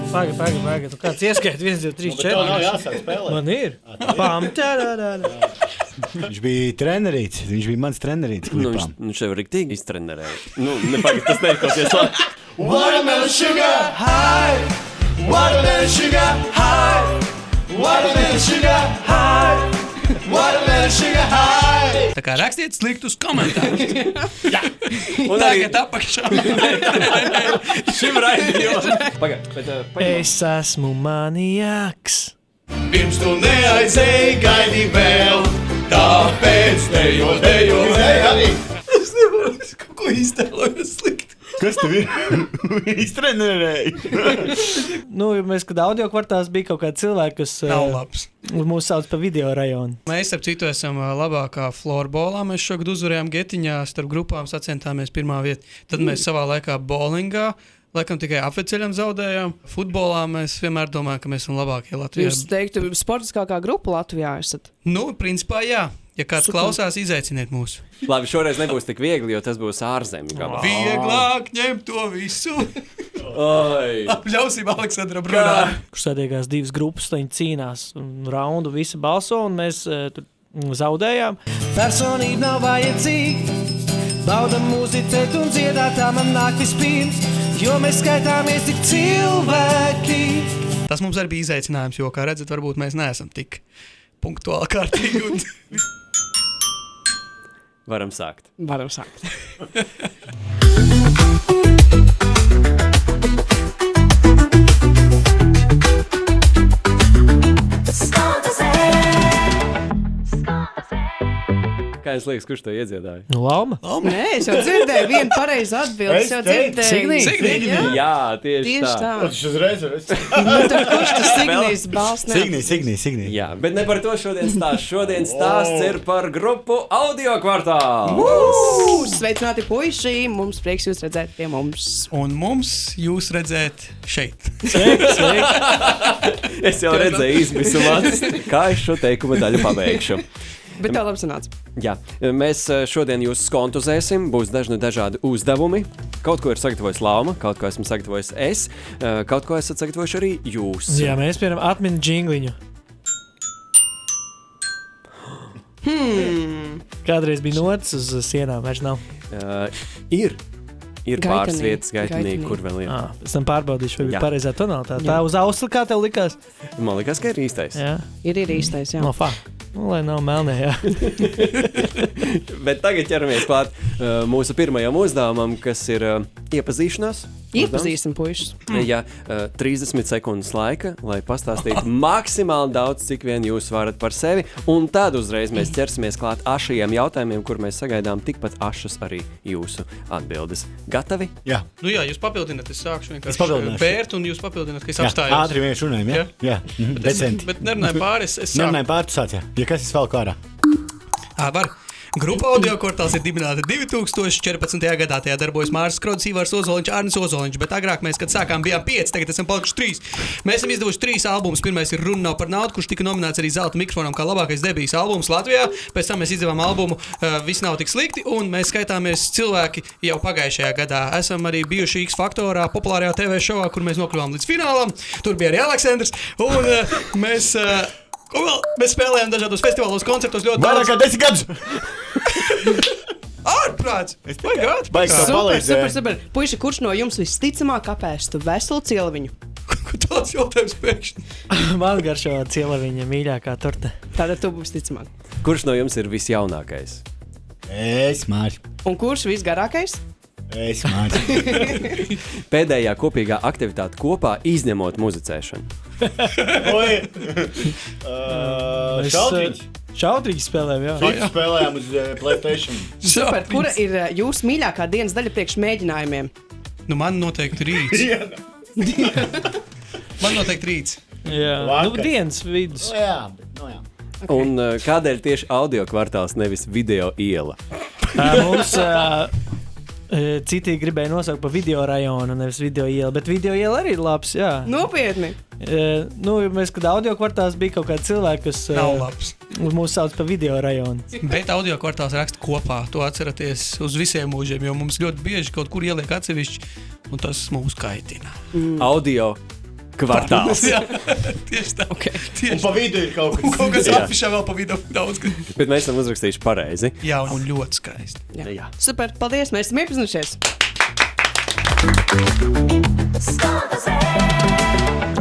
Pagaid. Tu kāds ieskaiti 1, 2, 3, 4. Bet tev nav jāsāk spēlēt. Man ir. Pam, tararara. Viņš bija trenerīts. Viņš bija mans trenerīts klipām. Viņš jau riktīgi iztrenerēja. Nepagaid, tas neizklausies labi. Watermelon sugar high. Watermelon sugar high. Watermelon sugar high. Watermelon sugar high. Tā kā rakstiet sliktus komentārus. Jā. Un Tagad apakšā. šim raidījumam. Pagaid. Es esmu maniaks. Pirms tu neaizēji, gaidi vēl. Tāpēc dejo. Es nevaru, es kaut ko iztēlojos slikti. Kas tev ir? Viņš trenerēja. Ja mēs, kad audio kvartāls bija kaut kādi cilvēki, kas Nav labs. mūs sauc pa video rajonu. Mēs, ap citu, esam labākā florbolā. Mēs šogad uzvarējām Getiņā, starp grupām sacentāmies pirmā vieta. Tad mēs savā laikā bowlingā, laikam tikai apveceļam zaudējām. Futbolā mēs vienmēr domājam, ka mēs esam labākie Latvijā. Jūs teiktu, sportiskākā grupa Latvijā esat? Principā jā. Ja kāds klausās, izaiciniet mūsu. Labi, šoreiz nebūs tik viegli, jo tas būs ārzemju gabals. Vieglāk ņemt to visu. Oi. Apļausim Aleksandra Brunā. Kur satiekās divas grupas, viņi cīnās raundu, visi balso, un mēs tur zaudējām. Personība nav vajadzīga, baudam muzicēt un dziedāt, tā man nāk vispirms, jo mēs skaitāmies tik cilvēki. Tas mums arī bija izaicinājums, jo, kā redzat, varbūt mēs neesam tik punktuāli kārtīgi. Un... Varam sākt. Kā jums liekas, kurš to iedziedāja? Lauma? Nē, es jau dzirdēju vienu pareizu atbildi. Es jau dzirdēju. Signī. Jā, tieši tā. Tas uzreiz ir. Kurš tas Signijas balss? Signī. Jā, bet ne par to šodien stāsts. Šodien stāsts ir par grupu Audio kvartāls. Sveicināti puiši, mums prieks jūs redzēt pie mums. Un mums jūs redzēt šeit. Es jau redzēju izmisumā, kā es šo teikuma daļu pabeigšu. Bet tev labi sanāca. Jā, mēs šodien jūs skontuzēsim, būs dažādi uzdevumi. Kaut ko ir sagatavojis Lauma, kaut ko esmu sagatavojis es, kaut ko esat sagatavojuši arī jūs. Jā, mēs piemēram atminu džingliņu. Kādreiz bija notis uz sienām, vairs nav. Ir pāris vietas gaitinīgi, kur vēl ir. Pēc tam pārbaudīšu, vai bija Jā. pareizā tonalitāte. Tā uz ausli, kā tev likās? Man liekas, ka ir īstais. Jā. Ir īstais, jā. No lai nav melnē, jā. Bet tagad ķeramies klāt mūsu pirmajam uzdevumam, kas ir iepazīšanās. Iepazīstam puišus. Jā, 30 sekundes laika, lai pastāstītu maksimāli daudz, cik vien jūs varat par sevi. Un tad uzreiz mēs ķersimies klāt ašajiem jautājumiem, kur mēs sagaidām tikpat ašas arī jūsu atbildes. Gatavi? Jā. Jā, jūs papildināt, es sākšu Es vienkārši papildināšu. bērt, un jūs papildināt, ka es Jā, apstājos. ātri vienkārši runājam, jā? Jā. Decenti. Bet nerunāju pāri, es sāku. Nerunājam pār, tu sāc, jā. Ja kas es vēl kārā? Var. Grupa Audio kvartāls ir dibināta 2014. gadā. Tajā darbojas Māris Skrodis, Ivars Ozoliņš, Arnis Ozoliņš, bet agrāk mēs, kad sākām, bijām 5, tagad esam palikuši 3. Mēs esam izdevuši 3 albumus. Pirmais ir Runa nav par naudu, kurš tika nominēts arī Zelta mikrofonam kā labākais debijas albums Latvijā. Pēc tam mēs izdevām albumu Viss nav tik slikti, un mēs skaitāmies cilvēki jau pagājušajā gadā. Esam arī bijuši X Faktorā, populārajā TV šovā, kur mēs nokļuvām līdz finālam. Tur bija arī Aleksandrs, un mēs... Ko vēl? Mēs spēlējām dažādos festivālos, koncertos ļoti Vairāk kā 10 gadus! Ārprāts! Baigs tev palīdzēja. Super. Puiši, kurš no jums visticamāk apēstu veselu cieliņu? Ko tāds jautājums pēkšņi? Man garšo cieliņa mīļākā torte. Tātad tu visticamāk. Kurš no jums ir visjaunākais? Es māri. Un kurš visgarākais? Es māri. Pēdējā kopīgā aktivitāte kopā izņemot muzicēšanu. Oi! Šautriņš. Šautriņš spēlējām, jā. Šautriņš spēlējām uz PlayStation. Super. Kura ir jūsu mīļākā dienas daļa priekš mēģinājumiem? Nu, man noteikti rīts. Man noteikti rīts. Jā, Vakars. Dienas vidus. Jā, bet, jā. Okay. Un kādēļ tieši audio kvartāls, nevis video iela? Mums citi gribēja nosaukt par video rajonu, nevis video ielu, bet video iela arī ir labs, jā. Nopietni. Mēs, kad audio kvartāls bija kaut kādi cilvēki, kas Nav labs. mūs sauc par video rajonu. Bet audio kvartāls raksta kopā. To atceraties uz visiem mūžiem, jo mums ļoti bieži kaut kur ieliek atsevišķi, un tas mūs kaitina. Audio kvartāls. Jā, tieši tā. Okay. Un Tieši pa vidu ir kaut kas. kaut kas Jā. afišā vēl pa vidu daudz. Bet mēs esam uzrakstījuši pareizi. Jā, un ļoti skaisti. Jā. Super, paldies, mēs esam iepazinušies.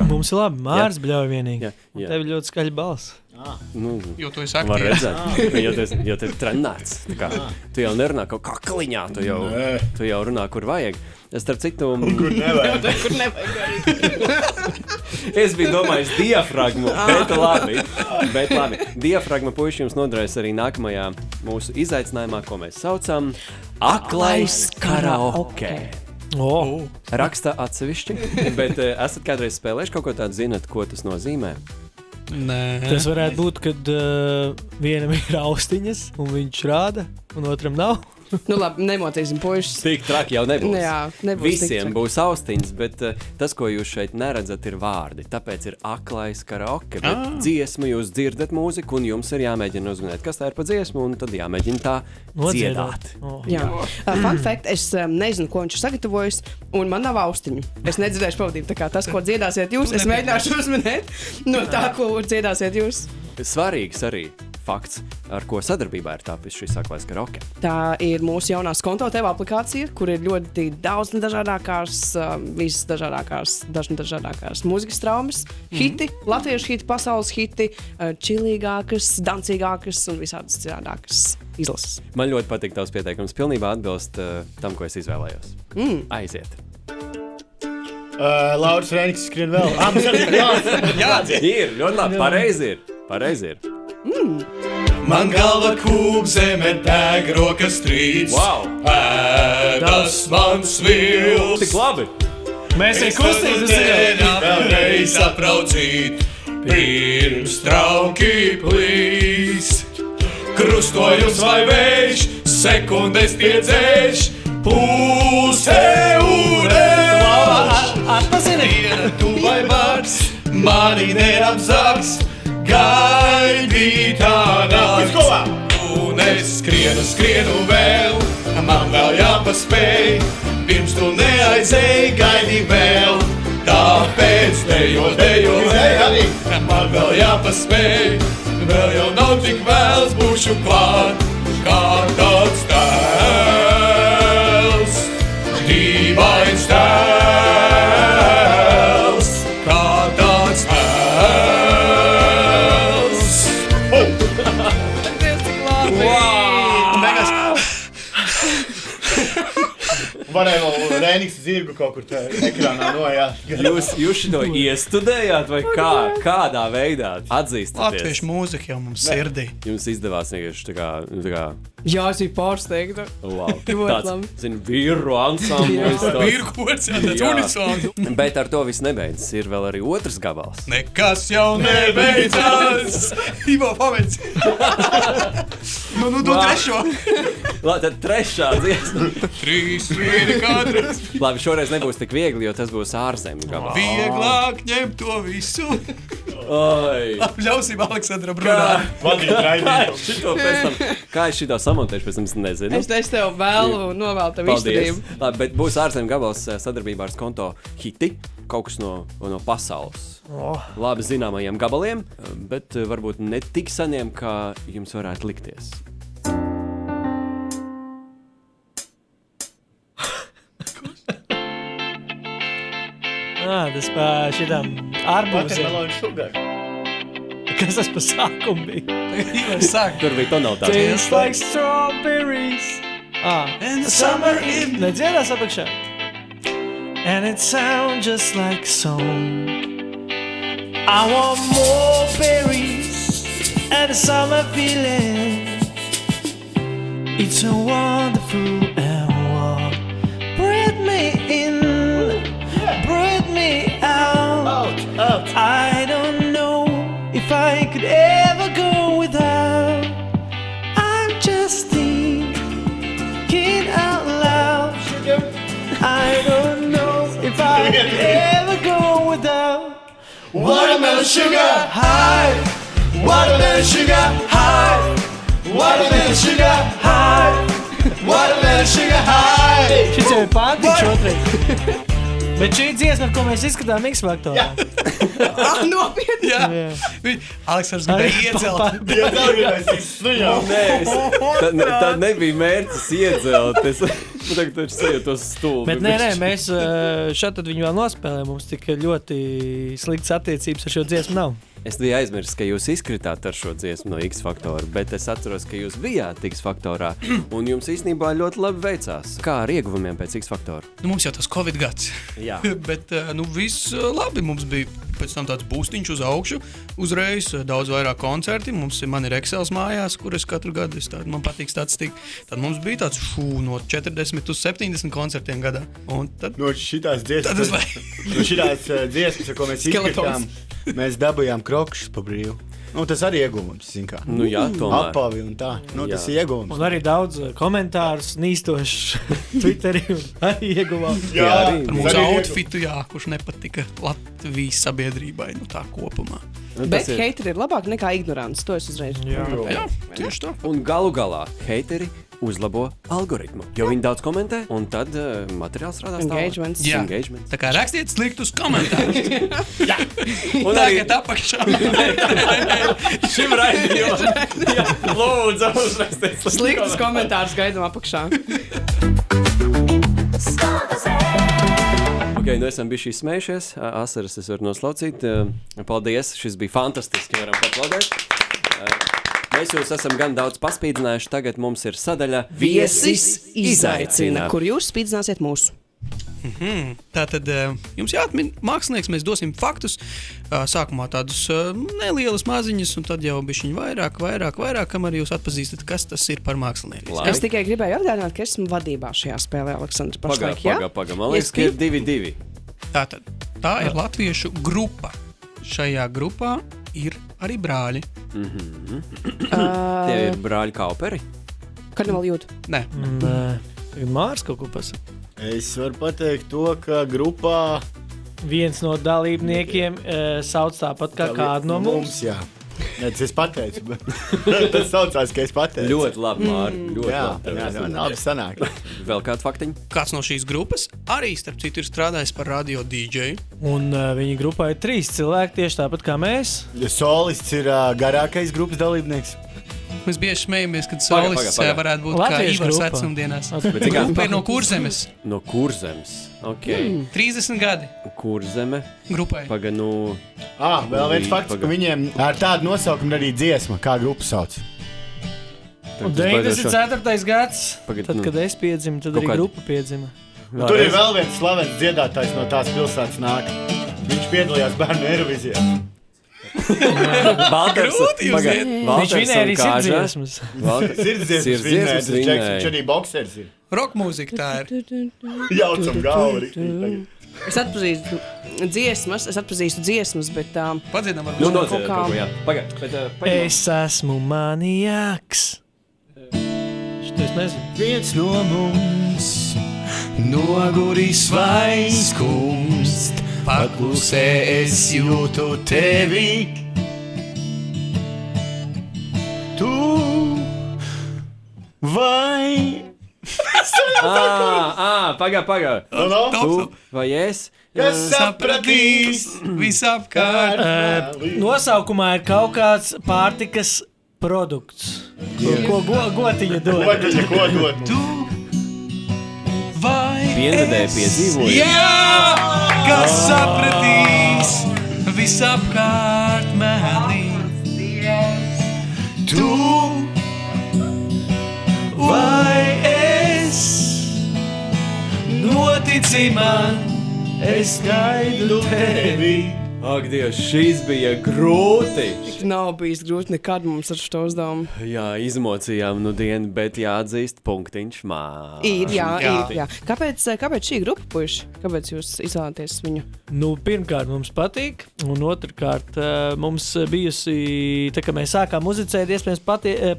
Mums ir labi. Mārs bļauj vienīgi. Jā, jā. Tev ir ļoti skaļa balss. Nu, Jo tu esi var aktīvs. redzēt, jo tu esi trenēts. Tā kā, tu jau nerunā kaut kā kakliņā, tu jau runā, kur vajag. Starp citu, Kur nevajag. Kur nevajag arī. es biju domājis diafragmu, bet labi. Diafragma puiši jums nodarēs arī nākamajā mūsu izaicinājumā, ko mēs saucam Aklais karaoke. Oh. Raksta atsevišķi, bet esat kādreiz spēlējuši kaut ko tādu, zinat, ko tas nozīmē? Nē. Tas varētu būt, kad vienam ir austiņas, un viņš rāda, un otram nav. Nu labi, nemotīsim puišus. Tik traki jau nebūs. Jā, nebūs tik Visiem traki. būs austiņas, bet tas, ko jūs šeit neredzat, ir vārdi. Tāpēc ir aklais karaoke. Bet dziesmu jūs dzirdat mūziku, un jums ir jāmēģina uzminēt, kas tā ir pa dziesmu, un tad jāmēģina tā dziedāt. Oh. Jā, fun fact, es nezinu, ko viņš ir sagatavojis, un man nav austiņu. Es nedzirdēšu pavadību, tā kā tas, ko dziedāsiet jūs, es mēģināšu uzminēt no tā, ko dziedāsiet jūs. Svarīgs arī fakts, ar ko sadarbībā ir tāpēc šis aklais karaoke. Tā ir mūsu jaunās konto TV aplikācija, kur ir ļoti daudz dažādākās, visas dažādākās mūzikas traumas, hiti, latviešu hiti, pasaules hiti, čilīgākas, dancīgākas un visādas citādākas izlases. Man ļoti patīk tavs pieteikums. Pilnībā atbilst tam, ko es izvēlējos. Aiziet. Lauris Rēniks skrien vēl. Mums arī ir klāts. Jā, Ir, ļoti labi. Pareizi ir. man galva kūp zeme deg, rokas trīc. Wow! Ēdas man svils. Tik labi! Mēs esam kustīgi Vēlreiz apraudzīt, pirms trauki plīst. Krustojums vai vējš, sekundes tiedzēš, pūsē ūdeņš. Diena tu vai vārds, mani neapzaks, gaidītā nakts. Un es skrienu vēl, man vēl jāpaspēj, pirms tu neaizēji, gaidi vēl. Tāpēc dejo, man vēl jāpaspēj, vēl jau nav tik vēls, būšu klāt, kā tāds tēls. Dīvains tēls, kā tāds tēls. Varēja vēl Rēniks zirgu kaut kur tā ekrānā nojāt. Jūs šito iestudējāt vai kā? Kādā veidā atzīstaties? Latviešu mūzika jau mums sirdī. Jums izdevās vienkārši tā kā Jā, es biju pārsteigta. wow, Ļoti tāds, labi. zinu, vīru ansamblis. Virkots, jā, tāds Jā. unisons. Bet ar to viss nebeidzas. Ir vēl arī otrs gabals. Nekas jau nebeidzās. Ivo, pabeidz. Nu, trešo. Labi, tad trešā dziesma. 3, 1, katrs. Labi, šoreiz nebūs tik viegli, jo tas būs ārzemju gabals. Vieglāk ņemt to visu. Oi! Ļausim Aleksandra Brunā. Vadīt raidījumu. Šito pēc tam, kā es šito samontēšu, pēc tam es nezinu. Es tev vēlu un novēlu tev Paldies. izturību. Labi, bet būs ārzemju gabals sadarbībā ar konto hiti, kaut kas no pasaules. Labi zināmajiem gabaliem, bet varbūt ne tik seniem, kā jums varētu likties. Tas pa šitām arbūziem. Watermelon sugar. Kas tas pa sākumu bija? Sāk. Tur bija tonalitāte. Tastes like strawberries. And the summer evening. Nedziedās apakšā. And it sounds just like a song. I want more berries and a summer feeling. It's so wonderful and warm. Breathe me in, breathe me out. I don't know if I could ever go without. I'm just thinking out loud. I don't know if I could ever go without. Watermelon sugar. High, Watermelon sugar. high, Watermelon sugar. high. Watermelon sugar high. Šis jau ir pāntiņš otrais. Bet šī dziesma, ar ko mēs izskatām X-faktorā. Nopietni! Jā, Aleksandrs gribēja iecelt. Jā, tā gribēs izsnujām. Tad nebija mērķis iedzelt. Es tagad sajūtos stulbi. Bet nē, mēs šeit viņu vēl nospēlējām. Mums tik ļoti sliktas attiecības ar šo dziesmu nav. Es biju aizmirsis, ka jūs izkritāt ar šo dziesmu no X-faktora, bet es atceros, ka jūs bijāt X-faktorā, un jums īstenībā ļoti labi veicās. Kā ar ieguvumiem pēc X-faktora? Nu, mums jau tas Covid gads. Jā. Bet, viss labi. Mums bija pēc tam tāds būstiņš uz augšu. Uzreiz daudz vairāk koncerti. Man ir Excels mājās, kur es katru gadu man patīk statistika. Tad mums bija tāds no 40 uz 70 koncertiem gadā. Un tad... No šitās dziesmas, ar ko mēs izskatām, mēs dabujām krokšus pa brīvu. Nu, tas arī ieguvums, zin kā. Nu jā, tomēr. Apavi un tā. Nu, tas ir ieguvums. Un arī daudz komentārus nīstošs Twitterī un arī ieguvām. Jā, Par mūsu outfitu, kurš nepatika Latvijas sabiedrībai, tā kopumā. Bet heiteri ir labāk nekā ignorants. To es uzreiz. Jā, tieši tā. Un galu galā heiteri uzlabo algoritmu, jo viņi daudz komentē, un tad materiāls rādās Engagements. Jā. Engagements. Tā kā rakstiet sliktus komentārus. Un arī Tagad apakšā. šim raidījumam. Jā, lūdzu, uzrakstiet Sliktus komentārus gaidām apakšā. Ok, nu esam bijuši smējušies. Asaras es varu noslaucīt. Paldies, šis bija fantastiski, varam paplaudēt. Mēs jūs esam gan daudz paspīdzinājuši, tagad mums ir sadaļa Viesis izaicina, kur jūs spīdzināsiet mūsu. Tātad jums jāatmin mākslinieks, mēs dosim faktus, sākumā tādus nelielas maziņas, un tad jau bišķiņ vairāk, kamēr jūs atpazīstat, kas tas ir par mākslinieku. Labi. Es tikai gribēju atgādināt, ka esmu vadībā šajā spēlē, Aleksandrs, pašlaik, jā? Paga. Man liekas, ka ir 2-2. Tātad, tā ir latviešu grupa. Šajā grupā ir arī brāļi. Tie ir brāļi Kauperi. Karnevāli jūt. Nē, Tagad Mārs kaut ko pasaka. Es varu pateikt to, ka grupā... Viens no dalībniekiem sauc tāpat kā kādu no mums. Jā. Nē, tas es pateicu, bet tas saucās, ka es pateicu. Ļoti labi, Māri. Ļoti Jā, labi. labi sanāk. Vēl kāds faktiņ? kāds no šīs grupas arī, starp citu, ir strādājis par radio DJ. Un viņa grupā ir 3 cilvēki, tieši tāpat kā mēs. Solists ir garākais grupas dalībnieks. Mēs bieži smējamies, kad solists varētu būt kā Latviešu Ivars grupa. vecumdienās. Bet cik Grupa ir no Kurzemes. No Kurzemes. Ok. 30 gadi Kurzeme. grupai. Paga, nu... Vēl viens fakts, ka viņiem ar tādu nosaukumu arī dziesma, kā grupa sauc. Un 94. gads, Pagad, tad, nu. kad es piedzimu, tad Kaut arī kādi- grupa piedzima. Tur ir vēl viens slavens dziedātājs no tās pilsētas nāk. Viņš piedalījās bērnu Eirovizijā. Grūti jūs iet. Viņš vinēja arī sirdsdziesmas. Sirdsdziesmas vinnējis, viņš arī boksers ir. Rock mūzika tā ir. Jaucam galvu. Es atpazīstu dziesmas, bet Padziedam Nu, varbūt. nodziedāt kaut ko, jā. Paga, bet... Es esmu maniaks. Šito es nezinu. Viens no mums noguris vai skumst, paklusē es jūtu tevi. Tu vai... Paga. Tu vai es? Kas sapratīs visapkārt. Nosaukumā ir kaut kāds pārtikas produkts, ko gotiņa dod. Gotiņa, ko dod? Tu vai Vienvedē es? piedzīvoju. Jā, kas sapratīs visapkārt mēlī. Tu vai es? Notici man, es gaidu tevi. Ak, Dievs, šīs bija grūti. nav bijis grūti nekad mums ar šo uzdevumu. Jā, izmocījām nu dienu, bet jāatzīst punktiņš man. Jā. Kāpēc šī grupa, puiši? Kāpēc jūs izvēlaties viņu? Nu, pirmkārt, mums patīk, un otrkārt, mums bijusi, tā kā mēs sākām muzicēt, iespējams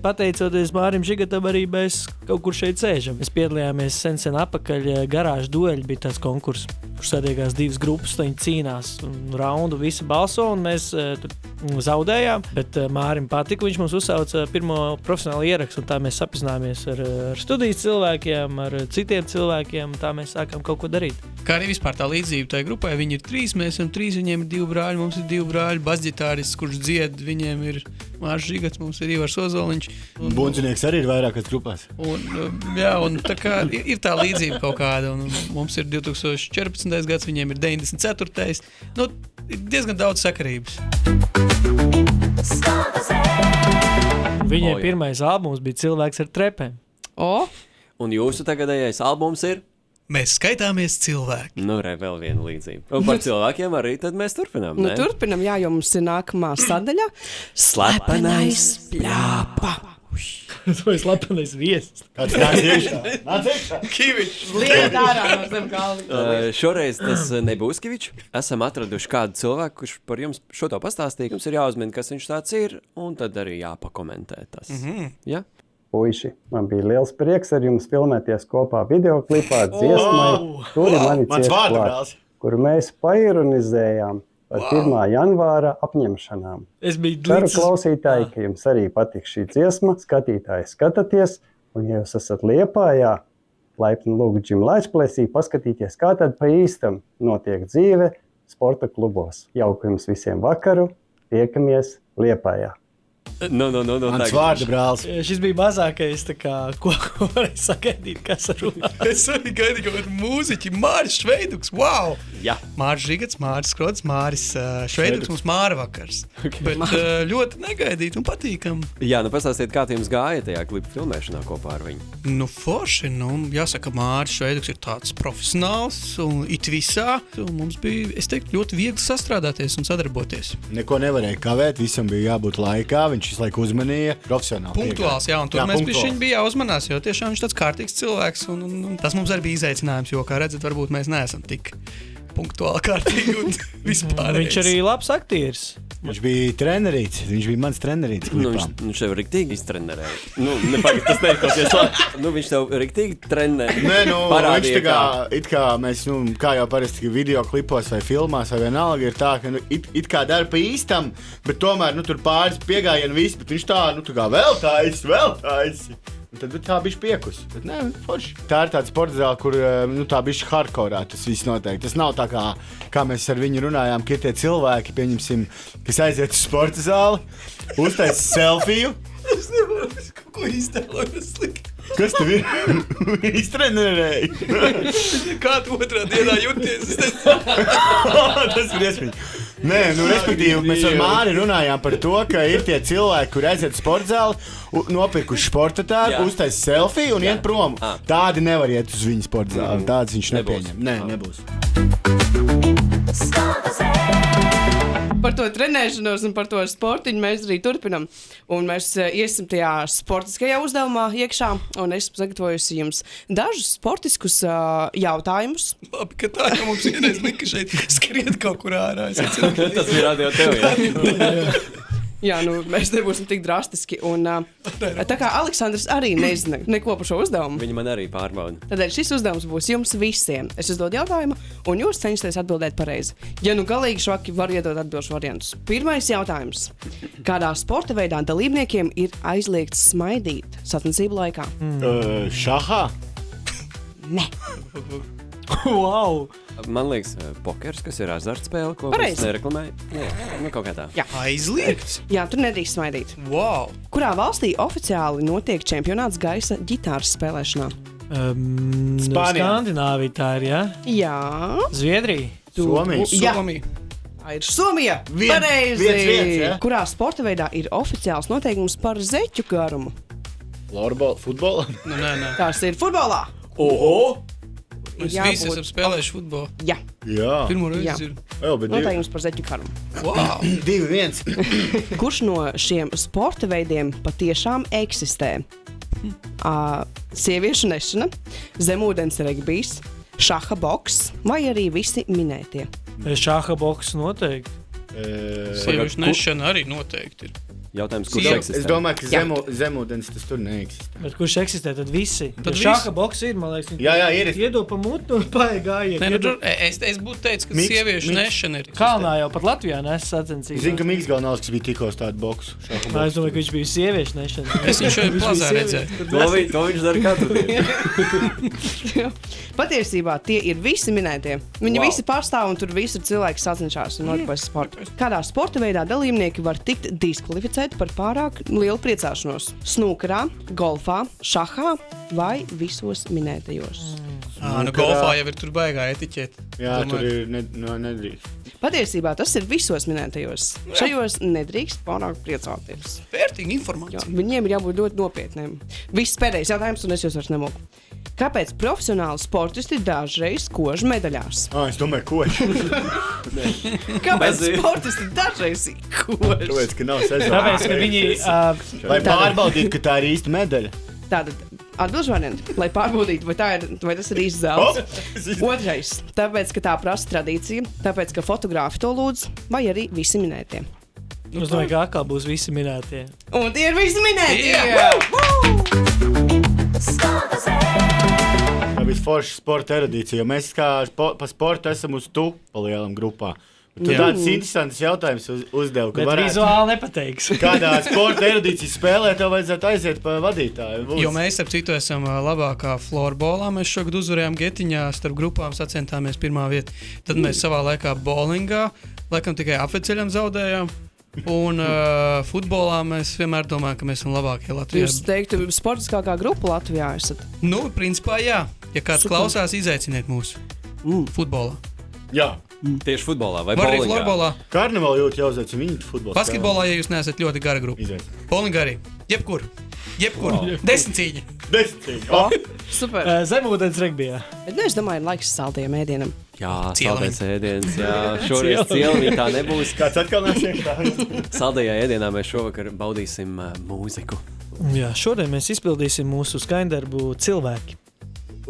pateicoties Mārim Žigatam, arī mēs kaut kur šeit sēžam. Mēs piedalījāmies sen apakaļ garāžu dueļi, bija tāds konkurss, kur sadiegās divas grupas, viņi cīnās, un raundu visi balso, un mēs tur zaudējām, bet Mārim patika, viņš mums uzsauca pirmo profesionālu ierakstu, un tā mēs sapazināmies ar studijas cilvēkiem, ar citiem cilvēkiem, tā mēs sākām kaut ko darīt. Kā arī vispār tā līdzība tai grupai, viņi ir 3, mēs esam 3, viņiem ir 2 brāļi, mums ir 2 brāļi, basģitārists, kurš dzied, viņiem ir Mārš Žigats, mums ir Ivars Ozoliņš. Bundzinieks arī ir vairākas grupās. Un tā kā ir tā līdzība kaut kāda, un mums ir 2014. gads, viņiem ir 94. Nu, ir diezgan daudz sakarības. Viņiem pirmais albums bija Cilvēks ar trepēm. Un jūsu tagadējais albums ir? Mēs skaitāmies cilvēki. Nu, vēl viena līdzība. Un par cilvēkiem arī tad mēs turpinām, ne? Turpinam, jā, jo mums ir nākamā sadaļa. Slepenais pļāpa. Vai slepenais viesis? Kāds nāc iekšā? Kivičs. Liet ārā no zem galva. Šoreiz tas nebūs Kivičs. Esam atraduši kādu cilvēku, kurš par jums šo to pastāstīja. Jums ir jāuzmina, kas viņš tāds ir, un tad arī jāpakomentē tas. Ja? Puiši, man bija liels prieks ar jums filmēties kopā videoklipā dziesmai Turi mani cieši klāt, kuru mēs paironizējām par 1. janvāra apņemšanām. Ceru, klausītāji, ka jums arī patīk šī dziesma, skatītāji skatāties, un ja jūs esat Liepājā, laipni lūgu Jim Laičplēsī paskatīties, kā tad pa īstam notiek dzīve sporta klubos. Jauku jums visiem vakaru, tiekamies Liepājā. Mans vārda brālis. Šis bija mazākais, ko varēja sagaidīt, kas ar rūpīgi. Es arī gaidīju kaut kādu mūziķi, Māris Šveiduks, wow! Jā. Māris Žigats, Māris Skrods, Māris Šveiduks, mums Māra vakars. Bet ļoti negaidīt un patīkam. Jā, nu pastāstiet, kā jums gāja tajā klipa filmēšanā kopā ar viņu? Nu, forši, jāsaka, Māris Šveiduks ir tāds profesionāls un it visā. Un mums bija, es teiktu, ļoti viegli sastrādāties un sadarboties. Neko nevarēja kavēt, visam bija jābūt laikā, viņš visu laiku uzmanīja, profesionāli. Punktuāls, jā, un tur mēs bišķiņ bija jāuzmanās, jo tiešām viņš tāds kārtīgs cilvēks, un tas mums arī bija izaicinājums, jo, kā redzat, varbūt mēs neesam tik punktuāli kārtīgi un vispār. Viņš arī labs aktieris. Viņš bija trenerīts, viņš bija mans trenerīts klipām. Viņš tev riktīgi iztrenerēja. Nepagaid, tas neikosies labi. Viņš tev riktīgi trenerēja. Nē, viņš tā kā, it kā mēs, kā jau parasti video klipos vai filmās vai vienalga ir tā, ka it kā dara pa īstam, bet tomēr, tur pāris piegājienu visi, bet viņš tā, tā kā vēl taisi. Un tad tā bišķi piekus. Bet nē, forši. Tā ir tāda sporta zāle, kur tā bišķi hardkorā tas viss noteikti. Tas nav tā kā mēs ar viņu runājām, ka ir tie cilvēki, pieņemsim, kas aiziet uz sporta zāli, uztais selfiju. Es nevaru kaut ko iztēloties slikti. Kas tev ir? Iztrenerēji. Kā tu otrā dienā jūties? Tas ir iespējams. Nē, respektīvi, mēs ar Māri runājām par to, ka ir tie cilvēki, kur aiziet uz sporta zāli, nopirkuši sporta tēru, uztais selfiju un iet prom. Tādi nevar iet uz viņa sporta zāli. Tādas viņš nepieņem. Nē, nebūs. Par to trenēšanos un par to sportiņu mēs arī turpinam. Un mēs iesim tajā sportiskajā uzdevumā iekšā. Un es sagatavojusi jums dažus sportiskus jautājumus. Labi, ka tā jau mums vienreiz lika šeit skriet kaut kur ārā. Tas bija radio tev, jā. Jā, mēs nebūsim tik drastiski. Un, tā kā Aleksandrs arī nezina neko par šo uzdevumu. Viņa man arī pārbauda. Tādēļ šis uzdevums būs jums visiem. Es uzdodu jautājumu, un jūs cenšaties atbildēt pareizi. Ja galīgi švaki, var iedot atbilžu variantus. Pirmais jautājums. Kādā sporta veidā dalībniekiem ir aizliegts smaidīt sacensību laikā? Šahā? Nē. Wow! Man liekas, pokers, kas ir azartspēle, ko mēs nereklamējam. Jā, kaut kā tā. Jā. Aizliegts? Jā, tur nedrīkst smaidīt. Wow! Kurā valstī oficiāli notiek čempionāts gaisa ģitāras spēlēšanā? Skandināvija tā ir, jā? Jā. Zviedrija? Jā. Somija. Tā ir Somija. Pareizi. Kurā sporta veidā ir oficiāls noteikums par zeķu garumu? Futbolā? Nē. Tas ir futbolā. Oho! Mēs visi esam spēlējuši futbolu. Jā. Pirmo reizi ir. Noteikums par zeķu garumu. Wow! 2-1. Kurš no šiem sporta veidiem patiešām eksistē? Sieviešu nešana, zemūdens regbijs, šaha boks vai arī visi minētie? Šaha boks noteikti. Sieviešu nešana arī noteikti ir. Jautājums, kurš eksistē? Es domāju, ka zemūdens tas tur neeksistē. Bet kurš eksistē, tad visi. Tad Ja šāka boks ir, man liekas, Jā, ir. Iedod pa mutu un paigājiet. Nē, es būtu teicis, ka sieviešu nešana ir. Kalnā jau pat Latvijā nes sacensības. Es zinu, ka Miks Galnāls, kas bija tikko uz tādu boksu. Es domāju, ka viņš bija sieviešu nešana. Es viņu šeit plazā redzēju. To viņš dara katru dienu. Patiesībā tie ir visi minētie. Viņi visi pārstāv un tur visi cilvēki sacenšās un nodarbojas sportu. Kādā sporta veidā dalībnieki var tikt diskvalificēti par pārāk lielu priecāšanos? Snūkerā, golfā, šahā vai visos minētajos? Golfā jau ir tur baigā etiķēta. Jā, tur ir nedrīkst. Patiesībā tas ir visos minētajos. Šajos nedrīkst pārāk priecāties. Vērtīga informācija. Viņiem ir jābūt ļoti nopietniem. Viss pēdējais jautājums, un es jūs vairs nemoku. Kāpēc profesionāli sportisti dažreiz kož medaļās? Es domāju, kož. Kāpēc sportisti dažreiz kož? Tāpēc, ka nav sezonas. Tāpēc, ka viņi... Lai pārbaudītu, ka tā ir īsta medaļa. Tātad atbilžu varianti, lai pārbaudītu, vai tas ir īsts zelts. Otrais, tāpēc, ka tā prasa tradīcija, tāpēc, ka fotogrāfi to lūdz, vai arī visi minētie. Es domāju, ka atkal būs visi minētie. Un tie ir visi minētie! Tā bija forša sporta erudīcija, jo mēs kā pa sportu esam uz tu pa lielam grupā. Tu tāds interesants jautājums uzdevu, ka Bet vizuāli nepateiks. Kādā sporta erudīcijas spēlē tev vajadzētu aiziet pa vadītāju? Jo mēs, starp citu, esam labākā florbolā. Mēs šogad uzvarējām Getiņā, starp grupām sacentāmies 1. vieta. Tad mēs savā laikā bowlingā, laikam tikai apveceļam zaudējām. Un futbolā mēs vienmēr domājam, ka mēs esam labākie Latvijā. Jūs teiktu, sportiskākā grupa Latvijā esat? Nu, principā jā. Ja kāds klausās, izaiciniet mūs futbolā. Jā. Tieši futbolā vai Var arī bowlingā? florbolā. Karnevāli jūt jāuzveic, viņi futbolā. Basketbolā, ja jūs neesat ļoti gara grupa. Izveic. Bowlingā arī. Jebkur. 10 cīņi. 10. Super. Zemūdens regbijā. Bet es domāju, laiks saldajiem ēdienam. Jā, Cieliņi. saldējais ēdiens. Jā, šoreiz cieliņi tā nebūs. Kāds atkal nāks iekšā? Saldējā ēdienā mēs šovakar baudīsim mūziku. Jā, šodien mēs izpildīsim mūsu skaņdarbu cilvēki.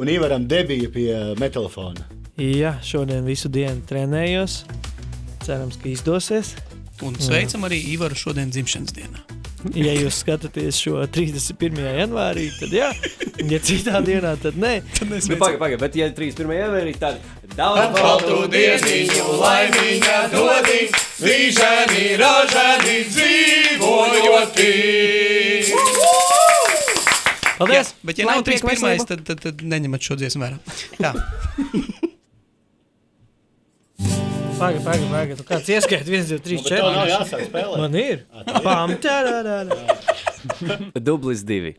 Un Ivaram debija pie metālofona. Jā, šodien visu dienu trenējos. Cerams, ka izdosies. Un sveicam arī Ivaru šodien dzimšanas dienā. Ja jūs skatāties šo 31. janvārī, tad jā. Ja citā dienā, tad nē. Pagaid, bet ja 31. janvārī, tad daudz Baltu dieniņu laimīga dodi, vīžani, ražani dzīvojoti. Paldies! Bet ja nav Lai priek 31. tad neņemat šo dziesmu vērā. Jā. Pagaid. Tu kāds ieskait 1, 2, 3, 4. Tev nav jāsāk spēlēt. Man ir. Pam, tararara. Dublis 2.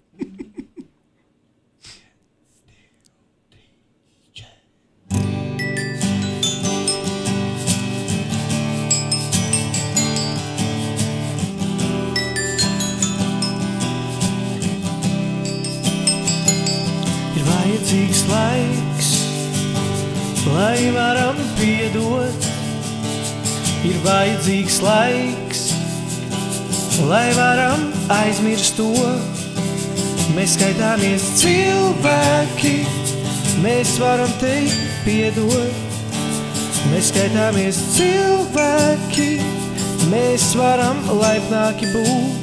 Ir vajadzīgs laiks, lai varam piedot. Ir vajadzīgs laiks, lai varam aizmirst to. Mēs skaitāmies cilvēki, mēs varam teikt piedot. Mēs skaitāmies cilvēki, mēs varam laipnāki būt.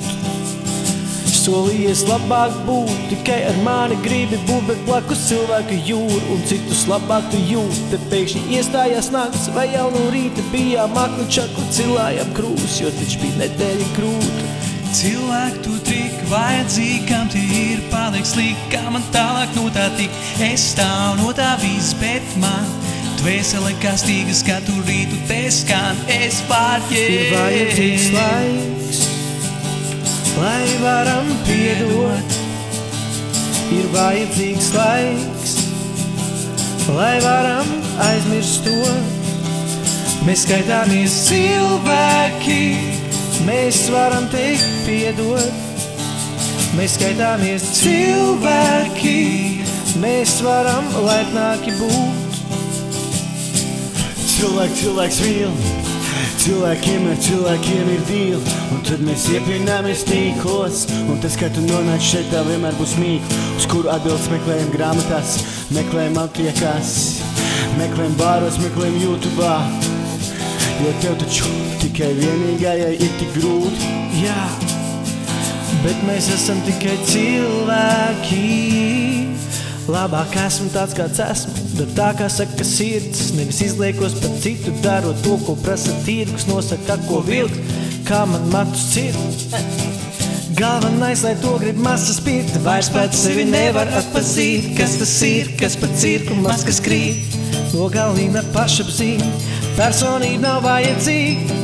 Solījies labāk būt, tikai ar mani gribi būt, bet blakus cilvēku jūru un citus labāk tu jūt. Te pēkšņi iestājās nakts, vai jau no rīta bijām makli čakli, cilājām krūs, jo taču bija nedēļa grūta. Cilvēku tu trik vajadzīgi, kam tie ir paliek slik, kā man tālāk no tā tik. Es stāv no tā viss, bet man dvēsele kā stīgas, katru rītu te skan, es pārģēs. Ir vajadzīgs laiks, lai varam piedot. Ir vajadzīgs laiks, lai varam aizmirst to. Mēs skaitāmies cilvēki, mēs varam teikt piedot. Mēs skaitāmies cilvēki, mēs varam laipnāki būt. Cilvēks mīl, cilvēkiem ir dīl. Un tad mēs iepināmies tīklos. Un tas, ka tu nonāc šeit, tev vienmēr būs mīkli, uz kuru atbildes meklējam grāmatās, meklējam aptiekās, meklējam bāros, meklējam YouTube'ā. Jo tev taču tikai vienīgajai ir tik grūti. Jā, Bet mēs esam tikai cilvēki. Labāk esmu tāds, kāds esmu, dar tā, kā saka sirds. Nevis izliekos par citu, darot to, ko prasa tirgus. Nosaka, ko vilkt, kā man matus cirt. Galvenais, lai to grib masas pirkt. Vairs pēc sevi nevar atpazīt. Kas tas ir, kas pa cirku maskas krīt. Nogalina pašapziņa, personība nav vajadzīga.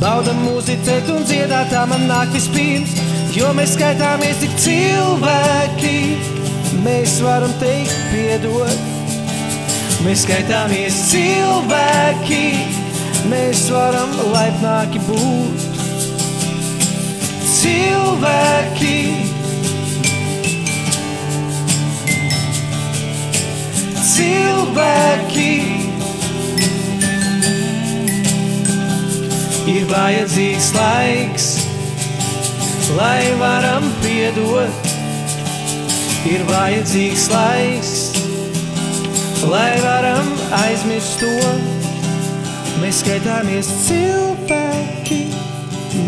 Baudam muzicēt un dziedāt, tā man nāk vispirms. Jo mēs skaitāmies tik cilvēki. Mēs varam teikt piedod. Mēs skaitāmies cilvēki. Mēs varam laipnāki būt. Cilvēki. Cilvēki. Ir vajadzīgs laiks, lai varam piedot. Ir vajadzīgs laiks, lai varam aizmirst to. Mēs skaitāmies cilvēki,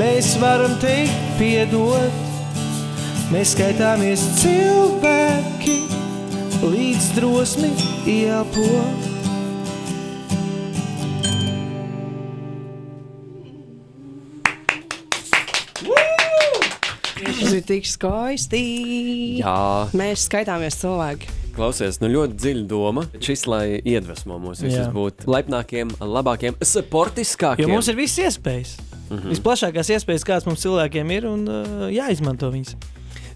mēs varam teikt piedot. Mēs skaitāmies cilvēki, līdz drosmi ieelpo. Tas ir tik skaisti. Jā. Mēs skaitāmies cilvēki. Klausies, ļoti dziļa doma. Šis, lai iedvesmo mūs visus būt laipnākiem, labākiem, sportiskākiem. Jo mums ir visas iespējas. Visplašākās iespējas, kāds mums cilvēkiem ir, un jāizmanto viņas.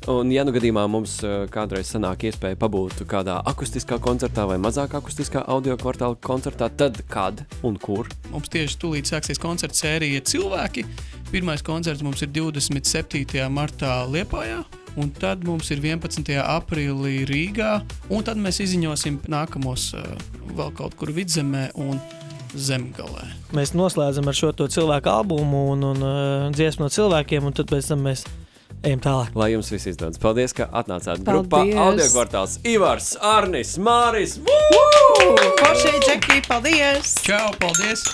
Un, ja nu gadījumā mums kādreiz sanāk iespēja pabūt kādā akustiskā koncertā vai mazāk akustiskā audio kvartāla koncertā, tad kad un kur? Mums tieši tūlīt sāksies koncerta sērija Cilvēki. Pirmais koncerts mums ir 27. martā Liepājā, un tad mums ir 11. aprīlī Rīgā, un tad mēs izziņosim nākamos vēl kaut kur Vidzemē un Zemgalē. Mēs noslēdzam ar šo to cilvēku albumu un dziesmu no cilvēkiem, un tad pēc tam mēs ejam tālāk. Lai jums viss izdodas. Paldies, ka atnācāt. Paldies. Grupā Audio kvartāls Ivars, Arnis, Māris. Forši, Džeki, paldies! Čau, paldies!